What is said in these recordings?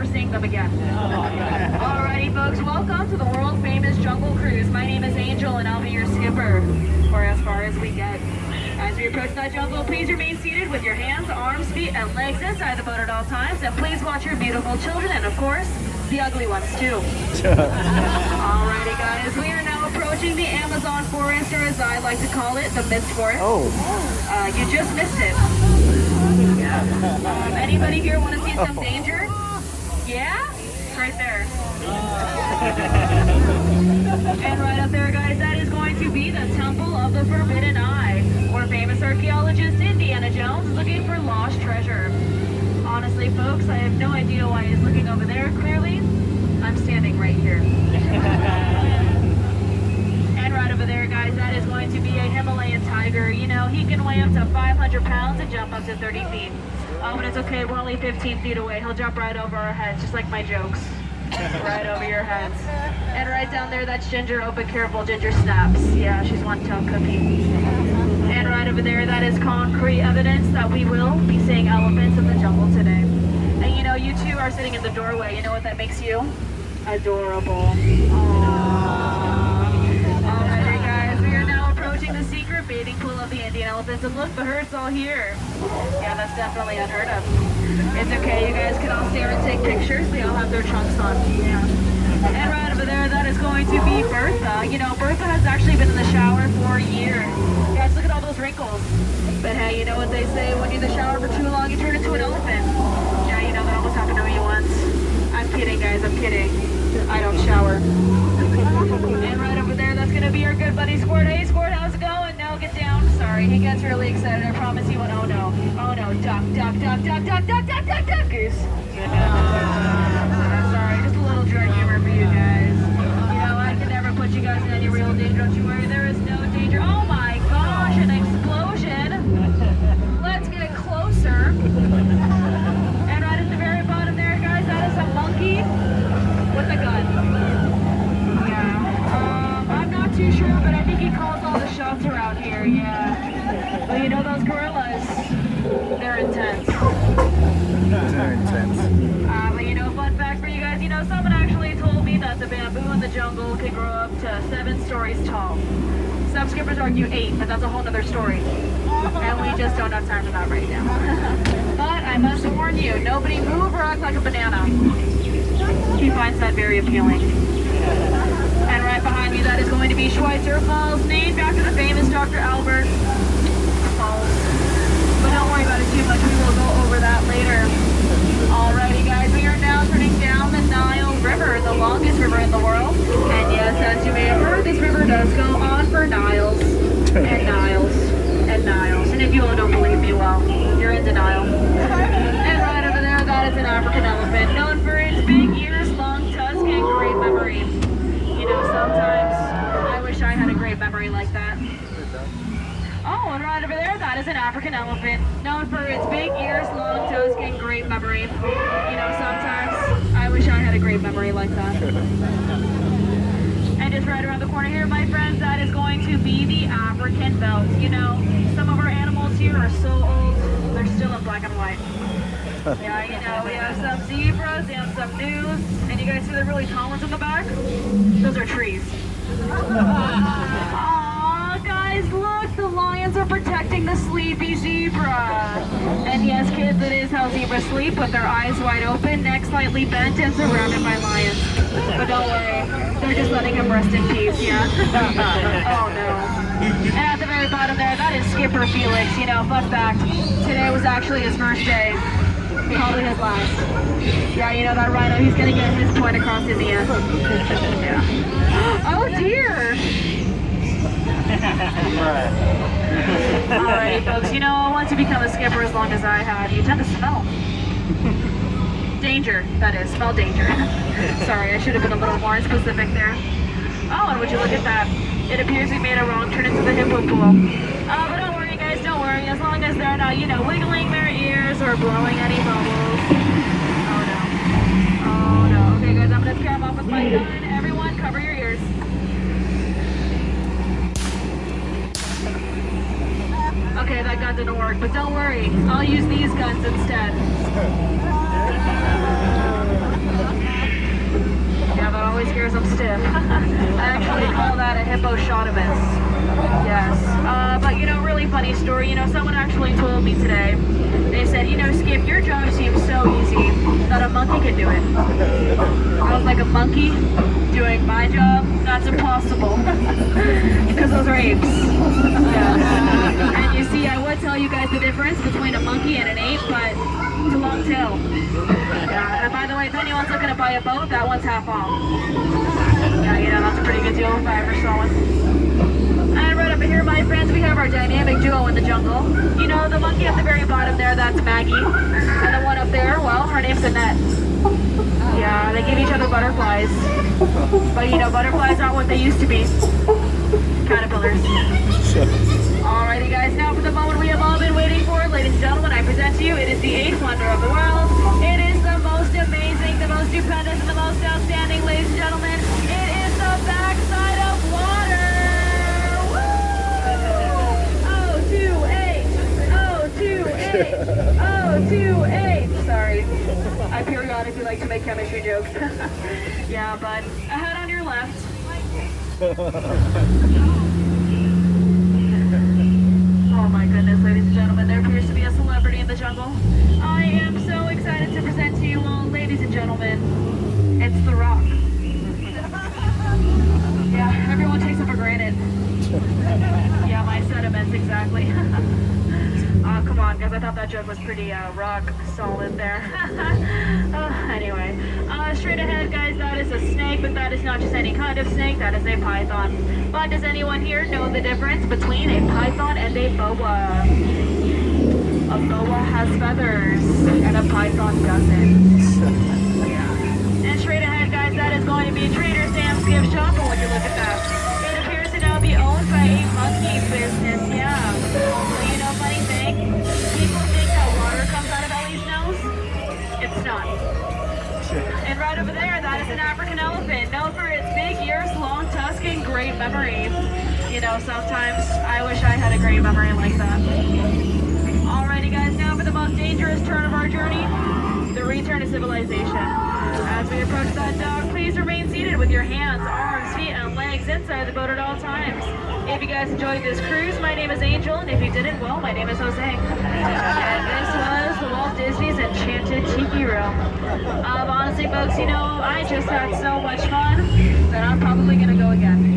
never seeing them again. Alrighty, folks, welcome to the world famous Jungle Cruise. My name is Angel, and I'll be your skipper for as far as we get. As we approach that jungle, please remain seated with your hands, arms, feet, and legs inside the boat at all times, and please watch your beautiful children, and of course, the ugly ones too. Alrighty, guys, we are now approaching the Amazon forest, or as I like to call it, the mist forest. You just missed it. Anybody here want to see some danger? Yeah? It's right there. And right up there, guys, that is going to be the Temple of the Forbidden Eye, where famous archaeologist Indiana Jones is looking for lost treasure. Honestly, folks, I have no idea why he's looking over there. Clearly, I'm standing right here. And right over there, guys, that is going to be a Himalayan tiger. You know, he can weigh up to 500 pounds and jump up to 30 feet. Oh, but it's okay, we're only 15 feet away. He'll jump right over our heads, just like my jokes. Right over your heads. And right down there, that's Ginger. Oh, but careful, Ginger snaps. Yeah, she's one tough cookie. And right over there, that is concrete evidence that we will be seeing elephants in the jungle today. And you know, you two are sitting in the doorway. You know what that makes you? Adorable. Alrighty, guys, we are now approaching the secret bathing pool of the Indian elephants. And look, the herd's all here. Yeah, that's definitely unheard of. It's okay, you guys can all stare and take pictures. They all have their trunks on. Yeah. And right over there, that is going to be Bertha. You know, Bertha has actually been in the shower for years. Guys, look at all those wrinkles. But hey, you know what they say, when you're in the shower for too long, you turn into an elephant. Yeah, you know, that almost happened to me once. I'm kidding, guys, I'm kidding. I don't shower. And right over there, that's going to be our good buddy Squirt. Hey, Squirt, how's it going? No, get down. Sorry, he gets really excited. I promise he won't. Oh, no. Oh, no. Duck, duck, duck, duck, duck, duck, duck, duck, duck, goose. Sorry, just a little dry humor for you guys. You know, I can never put you guys in any real danger. Don't you worry, there is no danger. Oh, my gosh, an explosion. Let's get closer. And right at the very bottom there, guys, that is a monkey with a gun. I'm not too sure, but I think he calls all the shots around here, yeah. But you know those gorillas, they're intense. They're intense. But you know, fun fact for you guys, you know, someone actually told me that the bamboo in the jungle can grow up to 7 stories tall. Some skippers argue 8, but that's a whole other story. And we just don't have time for that right now. But I must warn you, nobody move or act like a banana. He finds that very appealing. And right behind me, that is going to be Schweitzer Falls, named after the famous Dr. Albert Falls. But don't worry about it too much, we will go over that later. Alrighty, guys, we are now turning down the Nile River, the longest river in the world. And yes, as you may have heard, this river does go on for Niles and Niles and Niles. And if you all don't believe me, well, you're in denial. And right over there, that is an African elephant, known for its big ears, long tusk, and great memory. You know, sometimes I wish I had a great memory like that. Oh, and right over there, that is an African elephant, known for its big ears, long tusk, and great memory. You know, sometimes I wish I had a great memory like that. And just right around the corner here, my friends, that is going to be the African belt. You know, some of our animals here are so old, they're still in black and white. Yeah, you know, we have some zebras and some gnus, and you guys see the really tall ones in the back? Those are trees. Aw, guys, look, the lions are protecting the sleepy zebra. And yes, kids, it is how zebras sleep, with their eyes wide open, neck slightly bent, and surrounded by lions. But don't worry, they're just letting him rest in peace, yeah? Oh, no. And at the very bottom there, that is Skipper Felix. You know, fun fact, today was actually his first day. Probably his last. Yeah, you know that rhino, he's gonna get his point across in the end. Yeah. Oh dear! Alrighty folks, you know, once you become a skipper as long as I have, you tend to smell. Danger, that is, smell danger. Sorry, I should have been a little more specific there. Oh, and would you look at that? It appears we made a wrong turn into the hippo pool. But don't worry guys, don't worry, as long as they're not, you know, wiggling their ears or blowing any bubbles. Oh no. Oh no. Okay guys, I'm gonna scare them off with my gun. Everyone, cover your ears. Okay, that gun didn't work, but don't worry, I'll use these guns instead. because I'm stiff. I actually call that a hippopotamus. Yes. But you know, really funny story. You know, someone actually told me today. They said, you know, Skip, your job seems so easy that a monkey could do it. I was like, a monkey doing my job? That's impossible. Because those are apes. Yeah. And you see, I would tell you guys the difference between a monkey and an ape, but it's a long tail. Yeah. And by the way, if anyone's looking to buy a boat, that one's half off. Yeah, you know, that's a pretty good deal if I ever saw one. And right up here, my friends, we have our dynamic duo in the jungle. You know, the monkey at the very bottom there, that's Maggie. And the one up there, well, her name's Annette. Yeah, they give each other butterflies. But you know, butterflies aren't what they used to be. Caterpillars. Alrighty guys, now for the moment we have all been waiting for. Ladies and gentlemen, I present to you, it is the 8th wonder of the world. It is the most amazing, the most stupendous, and the most outstanding, ladies and gentlemen. It is the backside of water. Oh, 2-8. Sorry. I periodically like to make chemistry jokes. Yeah, but ahead on your left. Oh my goodness, ladies and gentlemen, there appears to be a celebrity in the jungle. I am so excited to present to you all, ladies and gentlemen, it's The Rock. Yeah, everyone takes it for granted. Yeah, my sentiments, exactly. Come on, guys, I thought that joke was pretty rock solid there. Anyway, straight ahead, guys, that is a snake, but that is not just any kind of snake, that is a python. But does anyone here know the difference between a python and a boa? A boa has feathers, and a python doesn't. Yeah. And straight ahead, guys, that is going to be Trader Sam's gift shop, and would you look at that? It appears to now be owned by a monkey business, yeah. So you know, funny thing, people think that water comes out of Ellie's nose. It's not. And right over there, that is an African elephant, known for its big ears, long tusk, and great memory. You know, sometimes I wish I had a great memory like that. Alrighty guys, now for the most dangerous turn of our journey, the return to civilization. As we approach that dock, please remain seated with your hands, arms, feet, and legs inside the boat at all times. If you guys enjoyed this cruise, my name is Angel, and if you didn't, well, my name is Jose. And this was the Walt Disney's Enchanted Tiki Room. Honestly, folks, you know, I just had so much fun that I'm probably going to go again.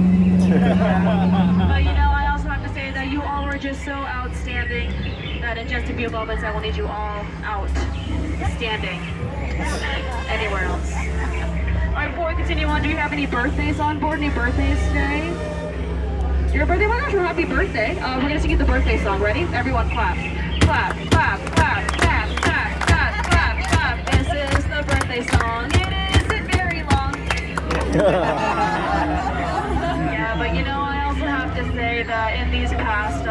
But, you know, I also have to say that you all were just so outstanding that in just a few moments I will need you all out standing anywhere else. Alright, before we continue on, do you have any birthdays on board? Any birthdays today? Your birthday? My gosh, well, happy birthday. We're going to sing you the birthday song. Ready? Everyone clap. Clap, clap, clap, clap, clap, clap, clap, clap. This is the birthday song. It isn't very long. Yeah, but you know, I also have to say that in these past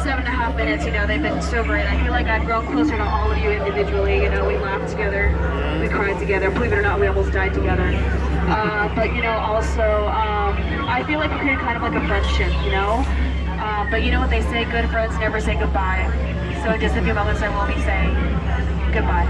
7.5 minutes, you know, they've been so great. I feel like I've grown closer to all of you individually. You know, we laughed together, we cried together. Believe it or not, we almost died together. But you know, also, I feel like we created kind of like a friendship, you know? But you know what they say, good friends never say goodbye. So in just a few moments I will be saying goodbye.